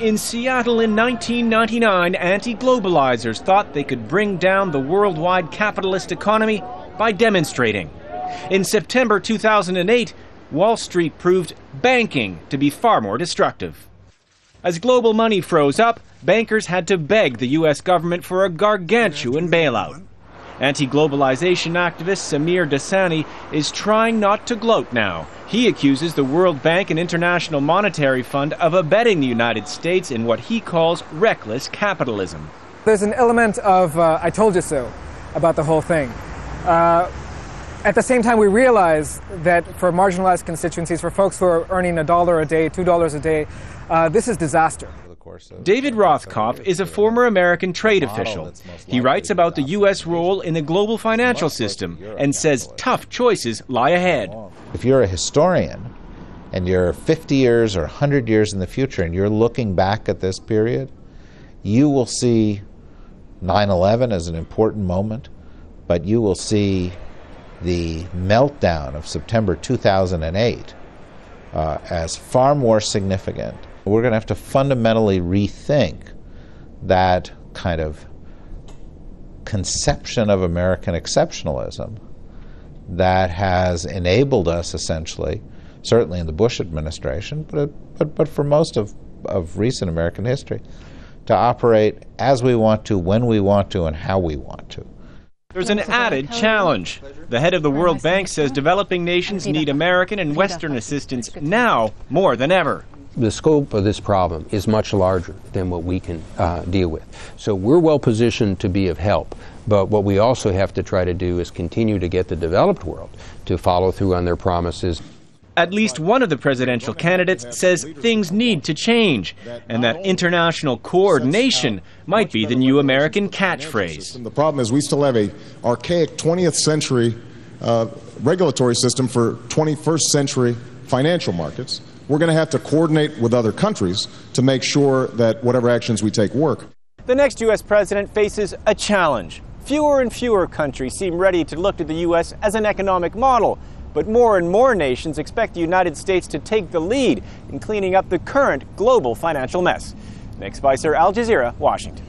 In Seattle in 1999, anti-globalizers thought they could bring down the worldwide capitalist economy by demonstrating. In September 2008, Wall Street proved banking to be far more destructive. As global money froze up, bankers had to beg the U.S. government for a gargantuan bailout. Anti-globalization activist Samir Dasani is trying not to gloat now. He accuses the World Bank and International Monetary Fund of abetting the United States in what he calls reckless capitalism. There's an element of I told you so about the whole thing. At the same time, we realize that for marginalized constituencies, for folks who are earning $1 a day, $2 a day, this is disaster. David Rothkopf is a former American trade official. He writes about the U.S. role in the global financial system and says tough choices lie ahead. If you're a historian and you're 50 years or 100 years in the future and you're looking back at this period, you will see 9/11 as an important moment, but you will see the meltdown of September 2008 as far more significant. We're going to have to fundamentally rethink that kind of conception of American exceptionalism that has enabled us essentially, certainly in the Bush administration, but for most of recent American history, to operate as we want to, when we want to, and how we want to. There's an added challenge. The head of the World Bank says developing nations need American and Western assistance now more than ever. The scope of this problem is much larger than what we can deal with. So we're well positioned to be of help, but what we also have to try to do is continue to get the developed world to follow through on their promises. At least one of the presidential candidates says things need to change, and that international coordination might be the new American catchphrase. The problem is we still have an archaic 20th century regulatory system for 21st century financial markets. We're going to have to coordinate with other countries to make sure that whatever actions we take work. The next U.S. president faces a challenge. Fewer and fewer countries seem ready to look to the U.S. as an economic model, but more and more nations expect the United States to take the lead in cleaning up the current global financial mess. Nick Spicer, Al Jazeera, Washington.